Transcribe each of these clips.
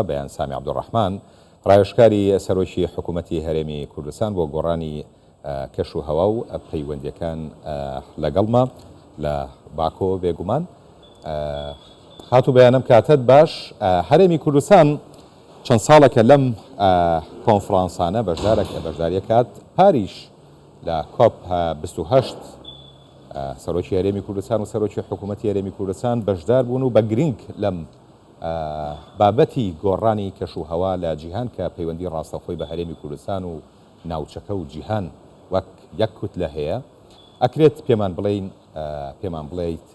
بەیان سامی عەبدوڕەحمان ڕایشکاری سەرۆکی حکوومەتی هەرێمی کوردستان بۆ گۆڕانی کەش و هەوا و پەیوەندیەکان لەگەڵمە لە باکۆ بێگومان. هاتوو بەیانم کاتت باش. هەرێمی کوردستان چەند ساڵێکە لەم کۆنفرانسانە بەشداریەکات پاریش لە کۆپ 28 سەرۆکی هەرێمی کوردستان و سەرۆکی حکوومەتی هەرێمی کوردستان بەشدار بوون و بە گرنگ لەم بابەتی گۆڕانی کەش و هەوا لە جیهان کە پەیوەندی ڕاستەخۆی بە هەرێمی کوردستان و ناوچەکە و جیهان وەک یەک کوتلە هەیە. ئەکرێت پێمان بڵێیت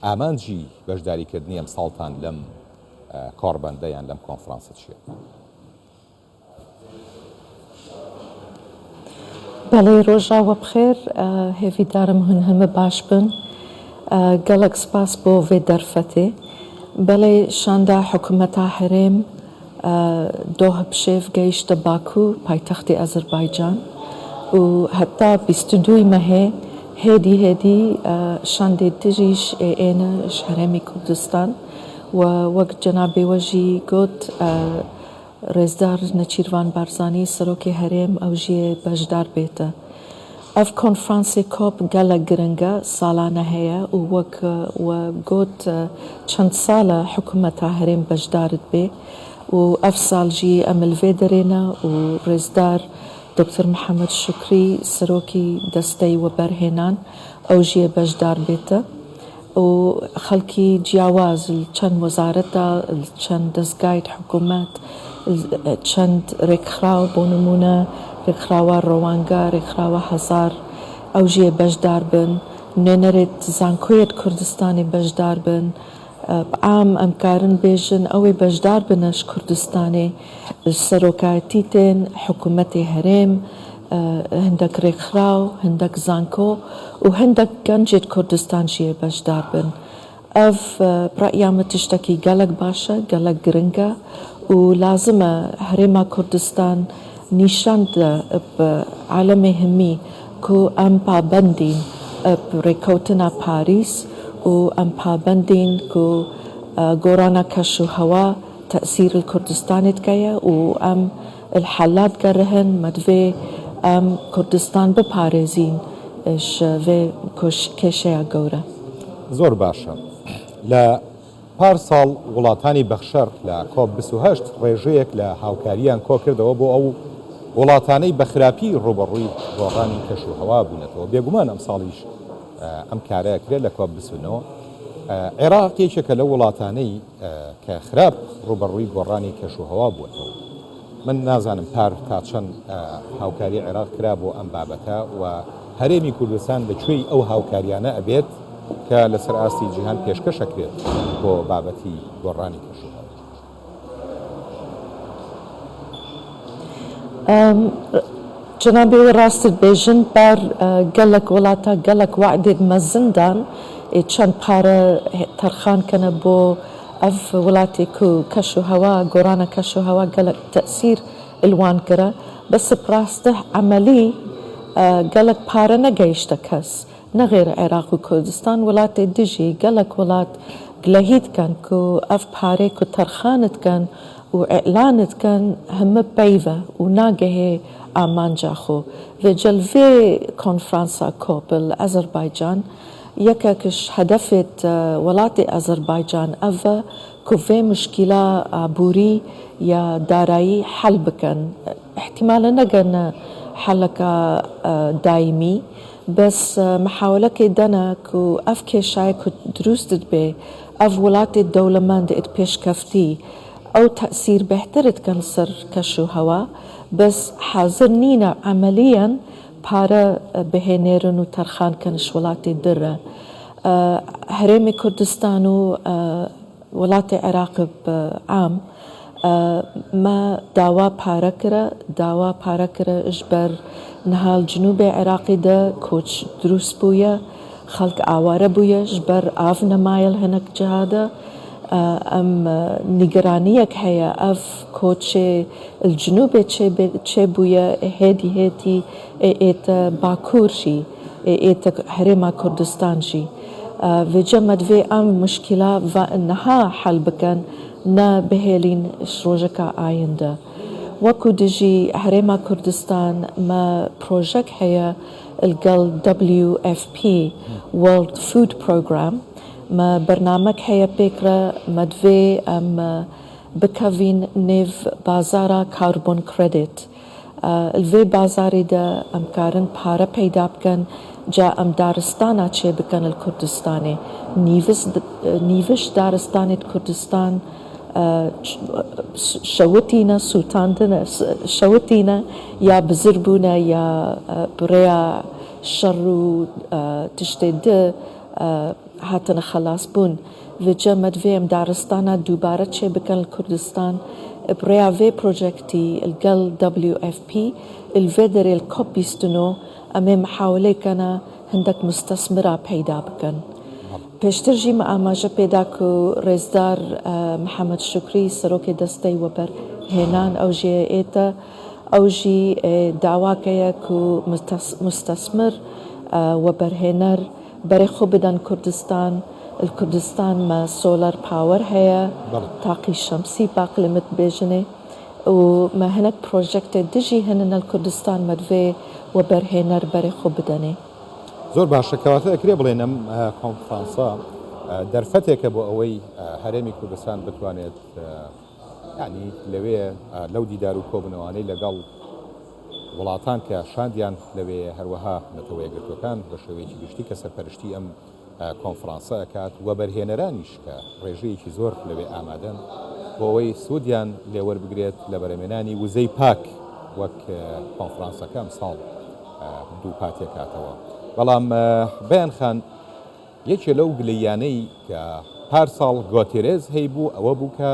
ئامانجی بەشداریکردنی ئەم ساڵتان لەم کۆڕبەندە یان لەم کۆنفرانسە چییە؟ بەڵێ ڕۆژاوە بخێر، هێویدارم هون هەمە باش بن. گەلک سپاس بۆ vê دەرفەتێ. بەڵێ شاندا حکوومەتا هەرێم دۆه پشێف گەیشتە باکوو پایتەختی ئەزەربایجان و هەتا 22 مەهێ هێدی شاندێ دژیش ئێنەش هەرێمی کوردستان و وەک جەنابێ وەژی گوت ڕێزدار نەچیروان بارزانی سەرۆکی هەرێم ئەوژێ بەشدار بێتە. ئەف کۆنفرانسی کۆپ گەلە گرنگە ساڵانە هەیە و وەک گوت چەند ساڵە حکوومەتا هەرێم بەشدارت بێ و ئەف ساڵژی ئەملڤێ دەرێنە و ڕێزدار دکتۆر محەممەد شکری سەرۆکی دەستەی وەبەرهێنان ئەوژێ بەشدار بێتە و خەڵکی جیاواز چەند وەزارەتە چەند دەستگایت حکوومەت چەند ڕێکخراو بۆ نمونە ڕێکخراوە ڕەوانگە ڕێکخراوە هەزار ئەوژێ بەشدار بن نوێنەرێت زانکۆیەت کوردستانی بەشدار بن عام ئەمکارن بێژن ئەوەی بەشدار بنەش کوردستانێ سەرۆکایەتی تێن حکوومەتی هەرێم هەندێک ڕێکخراو هەندێک زانکۆ و هەندێک گەنجێت کوردستان ژیە بەشدار بن. ئەف پرەیامە تشتێکی گەلک باشە گەلک گرنگە و لازمە هەرێما کوردستان نیشاندە عالەمێ هەمی کو ئەم پابەندین ڕێکەوتنە پاریس و ئەم پابەندین کو گۆڕانە کەش و هەوا تەسیر کوردستانت کەیە و ئەم الحالات گەرهن مەدوێ ئەم کوردستان بپارێزین vê کێشەیە گەورە. زۆر باشە. لە پار ساڵ وڵاتانی بەخشەر لە کۆپ 28 ڕێژەیەک لە هاوکاریان کۆ کردەوە بۆ ئەو وڵاتانەی بەخراپی ڕوبەڕووی گۆڕانی کەش و هەوا بوونەتەوە. بێگومان ئەم ساڵیش ئەم کارەیەکرێت لە کۆپ 29. عێراق یەکێکە لە وڵاتانەی کە خراپ ڕوبەڕووی گۆڕانی کەش و هەوا بووەتەوە. من نازانم پار تا چەند هاوکاری عێراق کرا بۆ ئەم بابەتە و هەرێمی کوردستان لەکوێی ئەو هاوکاریانە ئەبێت کە لەسەر ئاستی جیهان پێشکەشەکرێت بۆ بابەتی گۆڕانی کەش و هەوا. جنابێ ڕاستت بێژن بەر گەلک وڵاتە گەلک وعدێت مەزندان چەند پارە تەرخانکەنە بۆ ئەف وڵاتێک و کەش و هەوا گۆڕانە کەش و هەوا گەلک تەسیر ئلوان کرە بەس ڕاستە عەمەلی گەلک پارە نەگەیشتە کەس نەغێرە عێراق و کوردستان وڵاتێ دژی گەلک وڵات گلەهیت کەن و ئەف پارێک و تەرخانت کەن و ئێعلانت کەن هەمە پەیڤە و ناگەهێ ئامانجاخۆ vê کۆنفرانسا کۆپل ئەزەربایجان یەکێکش هەدەفێت وڵاتی ئەزەربایجان ئەڤە کو vê مشکیلا ئابووری یا دارایی حەل بکەن احتیمالە نەگەنە حەلەکە دایمی بەس محاولەکەی دەنە و ئەف کێشایە کو دروستت بێ ئەف وڵاتی دەوڵەمەند ئێت پێشکەفتی ئەو تەسیر بەهترت کەن سەر کەش و هەوا بەس حازر نینە عەمەلیەن پارە بهێنێرن و تەرخانکەنش وڵاتی درە. هەرێمی کوردستان و وڵاتی عێراق عام ما داوا پارە کرە ژ بەر نەهاڵ جنوبێ عێراقیدا کۆچ دروست بوویە خەڵک ئاوارە بوویە ژ بەر ئاڤ نەمایل هەنێک جهادە ئەم نیگەرانیەک هەیە ئەف کۆچێ الجنوبێ چێ بوویە هێدی ئێتە باکوورژی ئێتە هەرێما کوردستانژی vêce me divê em muşkîla ve niha hel bikin نا بهێلین شڕۆژەکە ئایندە. وەکو دژی هەرێما کوردستان ما پرۆژەک هەیە لەگەڵ WFP World Food Program ما بەرنامەک هەیە پێکرە مەدوێ ئەم بکەوین نێڤ بازارە کاربۆن کردێت. الوێ بازاری دا ئەمکارن پارە پەیدا بکەن جا ئەم دارستانە چێ بکەن کوردستانی نیڤش دارستانێت کوردستان شەوتینە سووتاندنە شەوتینە یا بزربوونە یا بڕێیا شەڕ و تشتێ هاتنە خەلاس بوون وجە مەدوێ ئەم دارستانە دووبارە چێ بکەن کوردستان برێیا vê پرۆژێکتی لەگەڵ WFP الوێ دەرێ COP 29 ئەمێ محاولەیەکەنە هەندێک مستەسمرە پەیدا بکەن. پێشتر ژی ئاماژە پێدا و ڕێزدار محەممەد شکری سەرۆکی دەستەی وەبەرهێنان ئەو ژێ ئێتە ئەو ژی داواکەیە و مستەسمر وەبەرهێنەر بەرێ خۆ بدەن کوردستان الكردستان ما سولار باور هيا طاقي شمسي باقلمت بيجني وما هناك بروجكت دجي هننا الكردستان مدفي وبرهنر بري خو بدني زۆر باشە کەواتە ئەکرێ بڵێن ئەم کۆنفرانسە دەرفەتێکە بۆ ئەوەی هەرێمی کوردستان بتوانێت یعنی لەوێ لەو دیدار و کۆبنەوەی لەگەڵ وڵاتان کە شاندیان لەوێ هەروەها نەتەوە یەکگرتوەکان بە شێوەیەکی گشتی کە سەرپەرشتی ئەم کۆنفرانسە ئەکات وەبەرهێنەرانیش کە ڕێژەیەکی زۆر لەوێ ئامادەن بۆ ئەوەی سوودیان لێوەربگرێت لە بەرەمێنانی وزەی پاک وەک کۆنفرانسەکە ئەمساڵ دوو پاتێکاتەوە. بەڵام بەیان خان یەکێ لەو گلەیانەی کە پارساڵ گۆتێرێز هەی بوو ئەوە بوو کە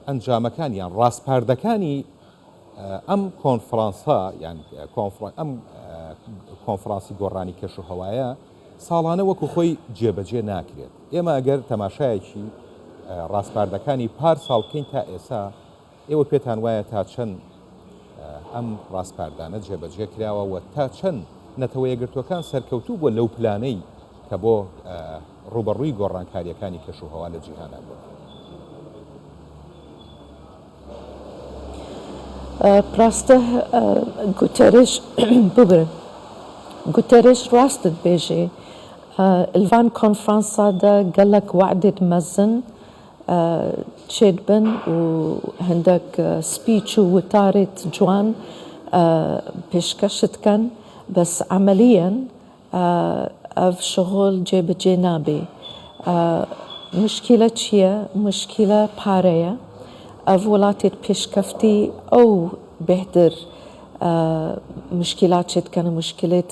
ئەنجامەکانیان ڕاستپاردەکانی ئەم کۆنفرانسە یان ئەم کۆنفرانسی گۆڕانی کەش و هەوایە ساڵانە وەکو خۆی جێبەجێ ناکرێت. ئێمە ئەگەر تەماشایەکی ڕاستپاردەکانی پارساڵ بکەین تا ئێستا ئێوە پێتان وایە تا چەند ئەم ڕاستپاردانە جێبەجێ کراوە و تا چەند نەتەوە یەکگرتوەکان سەرکەوتوو بووە لەو پلانەی کە بۆ ڕوبەڕووی گۆڕانکاریەکانی کەش و هەوا لە جیهانە بووە. پراستە گوتەرش ببرن گوتەرش ڕاستت بێژێ الوان کۆنفرانسادا گەلک وعدت مەزن چێت بن و هەندێک سپیچ و وتارێت جوان پێشکەشت کەن بەس عملیەن ئەv شغل جێبەجێ نابێ. مشکلە چییە؟ مشکلە پارەیە. ئەv وڵاتێت پێشکەفتی ئەو بهتر مشکلات چێت کەنە مشکلێت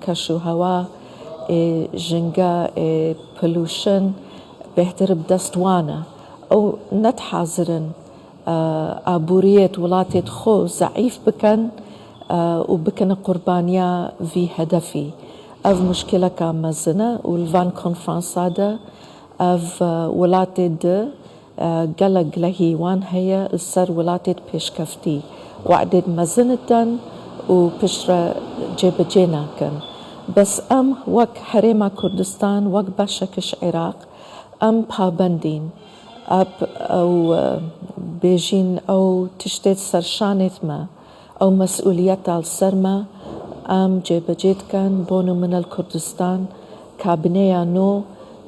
کەش و هەوا ژنگە پلوشن بهتر بدەستوانە ئەو نەت حازرن ئابووریەت وڵاتێت خۆ زەعیف بکەن و بکەنە قوربانیا ڤی هەدەفی. ئەv مشکلەکە مەزنە و لڤان کۆنفرانسادە ئەv وڵاتێت گەلک لە هیوان هەیە سەر وڵاتێت پێشکەفتی وعدێت مەزنتەن و پشرە جێبەجێ ناکەن. بەس ئەم وەک هەرێما کوردستان وەک بەشەکەش عێراق ئەم پابەندین ئەو بێژین ئەو تشتێت سەرشانێتمە ئەو مەسئولیەتە سەرمە ئەم جێبەجێتکەن بۆ نمونە کوردستان کابنەیە نۆ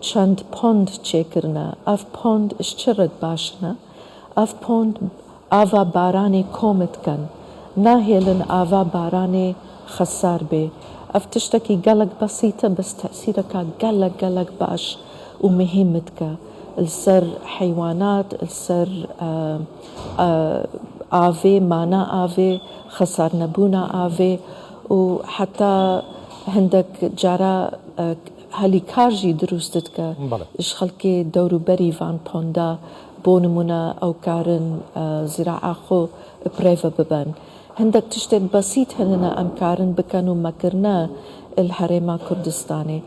چەند پۆند چێکردنە ئەف پۆند شچرت باشنە ئەف پۆند ئاوا بارانێ کۆمتکەن ناهێلن ئاوا بارانێ خەسار بێ. ئەف تشتێکی گەلک بەسیتە بەس تەسیرەکە گەلک گەلک باش و مهمتکە لەسەر حیوانات لەسەر ئاوێ مانە ئاوێ خەسار نەبوونە ئاوێ و حتا هەندێک جارە هەلی کارژی دروستت کە ئش خەڵکێ دەوروبەری ڤان پۆندا بۆ نمونە ئەو کارن زراعە خۆ پرێڤە ببەن. هەندێک تشتێک بەسیت هەنە ئەم کارن بکەن و مەکردنە هەرێما کوردستانی.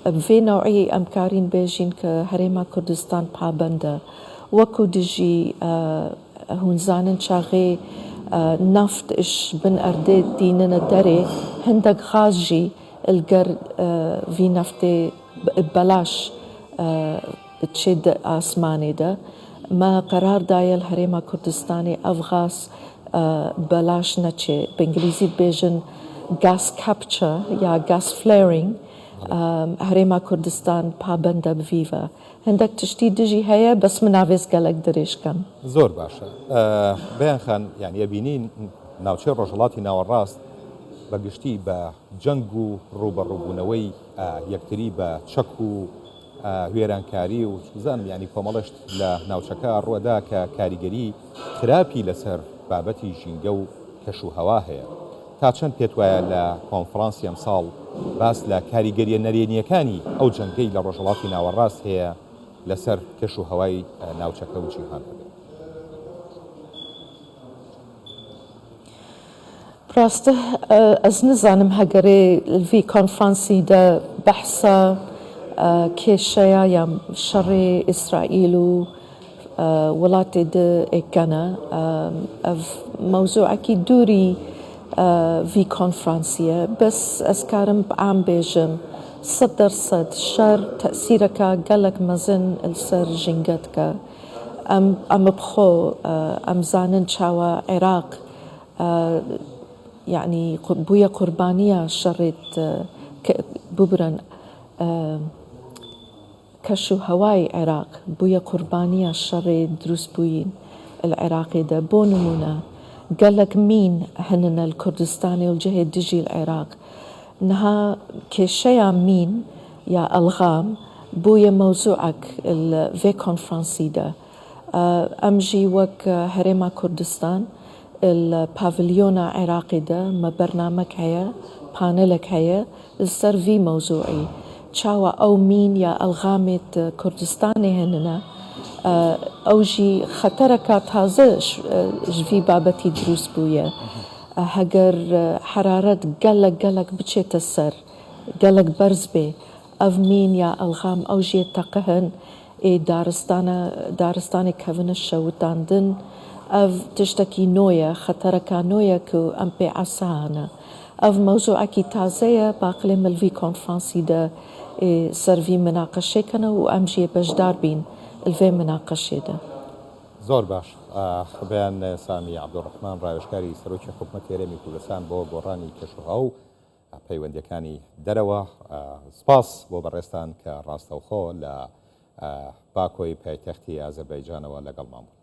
vê نوعی ئەم کارین بێژین کە هەرێما کوردستان پابەندە وەکو دژی هونزانن چاغێ نەفت ئش بن ئەردێ دیننە دەرێ هەندێک غازژی الگەر ڤی نەفتێ بەلاش تشد آسماني ده ما قرار دايل هريما كردستاني أفغاس بلاش نتشي بإنجليزي بيجن gas capture يا gas flaring هريما كردستان پابنده بفيفا هندك تشتي دجي هيا بس من عفيز قالك دريش كان زۆر باشە بەیان خان یعنی ئەبینین ناوچەی ڕۆژهەڵاتی ناوەڕاست بەگشتی بە جەنگ و ڕوبەڕووبوونەوەی یەکتری بە چەک و هوێرانکاری و زانم ینی کۆمەڵشت لە ناوچەکە ڕوەدا کە کاریگەری خراپی لەسەر بابەتی ژینگە و کەش و هەوا هەیە تا چەند پێت وایە لە کۆنفرانسی ئەمساڵ باس لە کاریگەریە نەرێنیەکانی ئەو جەنگەی لە ڕۆژهەڵاتی ناوەڕاست هەیە لەسەر کەش و هەوای ناوچەکە و جیهان هەبێت. راسته از نزانم هەگەرێ الفی کۆنفرانسی دا بەحسە کێشەیە یا شەڕێ ئیسرائیل و وڵاتی دا ئێکەنە مەوزوعەکی دووری في كونفرانسية بس أسكارم عم بيجم 100% شر تأثيرك قالك مزن السر جنجتك أم بخو أم زانن شاوى عراق يعني بويا قربانية شريت ببرن كشو هواي عراق بويا قربانية شريت دروس بوين العراقي ده بونمونا قال لك مين هننا الكردستاني والجهة دجي العراق نها كشيا مين يا ألغام بويا موضوعك الفي كونفرانسي ده أمجي وك هريما كردستان البافليونا عراقي ده ما برنامج هيا بانلك هيا السر في موضوعي تشاوى أو مين يا ألغامة كردستاني هننا أوجي خطرك تازه في بابتي دروس بويا هجر حرارة قلق بتشيت السر قلق برزبي أف مين يا ألغام أوجي تقهن دارستاني كفن الشوتان دن أف تشتكي نويا خطرك نويا كو أمبي عسانا أف موضوعك تازه باقلي ملفي كونفرانسي ده سرفي مناقشة كنا وأمجي بجدار بين الفي مناقشة ده زۆر باش بەیان سامی عەبدوڕەحمان ڕاوێژکاری سەرۆکی حکوومەتی هەرێمی کوردستان بۆ گۆڕانی کەشوهەوا و پەیوەندیەکانی دەرەوە سپاس بۆ بەڕێستان کە ڕاستەوخۆ لە باکۆی پایتەختی ئازەربایجانەوە لەگەڵمان بوون.